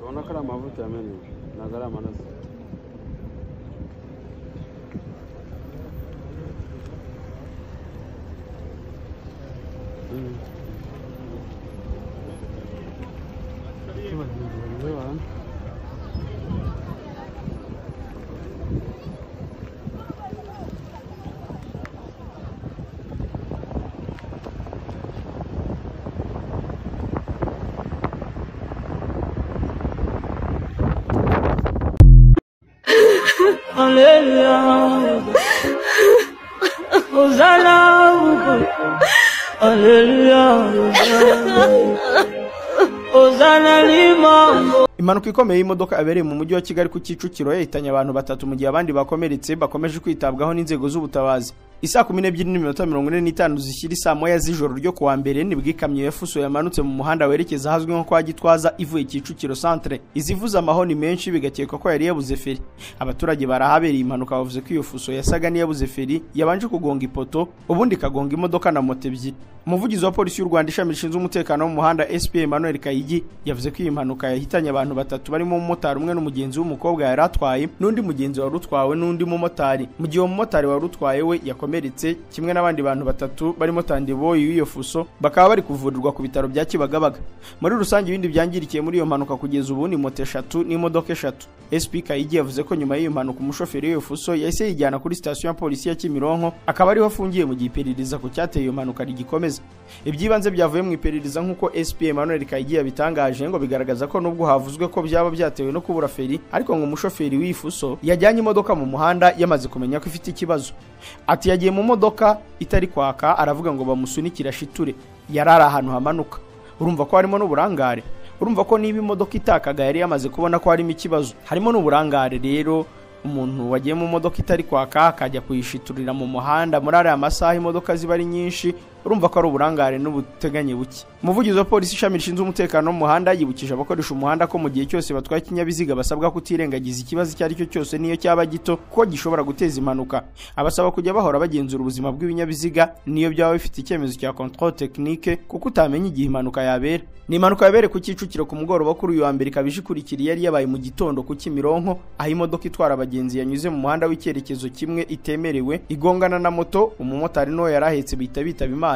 ubona ko ari amavuta yamenye ntabwo ari amaraso. Hallelujah, Hosanna, Hallelujah, Hosanna limambo. Impanuka ikomeye y'imodoka abereye mu mujyi wa Kigali ku Kicukiro yahitanye abantu batatu mu gihe abandi bakomeretse bakomeje kwitabwaho n'inzego z'ubutabazi. Isa 12:45 zishyira saa moya z'ijoro ryo kuwa mbere nibwo ikamyo yafuso yamanutse mu muhanda werekeza hazwi nko kwa Gitwaza ivuye Kicukiro centre. Izivuza amahoni menshi bigakeka ko yari yabuze feri. Abaturage barahabereye impanuka bavuze ko iyo fuso yasaga n'iyabuze feri yabanje kugonga ipoto ubundi kagonga imodoka na moto ebyiri. Umuvugizi wa polisi y'u Rwanda ishami rishinzwe umutekano mu muhanda SP Emmanuel Kayigi yavuze ko iyi mpanuka yahitanye abantu batatu barimo umumotari umwe n'umugenzi w'umukobwa yari atwaye n'undi mugenzi wari utwawe n'undi mumotari. Mu gihe umumotari wari utwaye we yakomeretse kimwe n'abandi bantu batatu barimo Tandiboyi w'iyo fuso bakaba bari kuvurirwa ku bitaro bya Kibagabaga. Muri rusange ibindi byangirikiye muri iyo mpanuka kugeza ubu ni moto 3 n'imodoka 3. SP Kayigi yavuze ko nyuma y'iyo mpanuka umushoferi w'iyo fuso yahise yijyana kuri station ya polisi ya Kimironko akaba ariho afungiye mu gihe iperereza ku cyateye iyo mpanuka rigikomeza. Ibyibanze byavuye mu iperereza nk'uko SP Emmanuel Kayigi yabitangaje ngo bigaragaza ko nubwo havuzwe ko byaba byatewe no kubura feri ariko ngo umushoferi w'ifuso yajyanye imodoka mu muhanda yamaze kumenya ko ifite ikibazo. Ati yagiye mu modoka itari kwaka aravuga ngo bamusunikira shiture yarara ahantu hamanuka. Urumva ko harimo n'uburangare. Urumva ko niba imodoka itakaga yari yamaze kubona ko harimo ikibazo. Harimo n'uburangare rero umuntu wagiye mu modoka itari kwaka akajya kuyishiturira mu muhanda muri ari amasaha imodoka ziba ari nyinshi. Urumva ko ari uburangare n'ubuteganye buke. Umuvugizi wa polisi ishami rishinzwe umutekano mu muhanda yibukije abakoresha umuhanda ko mu gihe cyose batwaye ikinyabiziga basabwa kutirengagiza ikibazo icyo ari cyo cyose niyo cyaba gito ko gishobora guteza impanuka. Abasaba kujya bahora bagenzura ubuzima bw'ibinyabiziga niyo byaba bifite icyemezo cya contrôle technique kuko utamenya igihe impanuka yabera. Ni impanuka yabere ku Kicukiro ku mugoroba kuri uyu wa mbere kabije kurikira yari yabaye mu gitondo ku Kimironko aho imodoka itwara abagenzi yanyuze mu muhanda w'icyerekezo kimwe itemerewe igongana na moto umumotari no yarahetse bita bitaba Imana.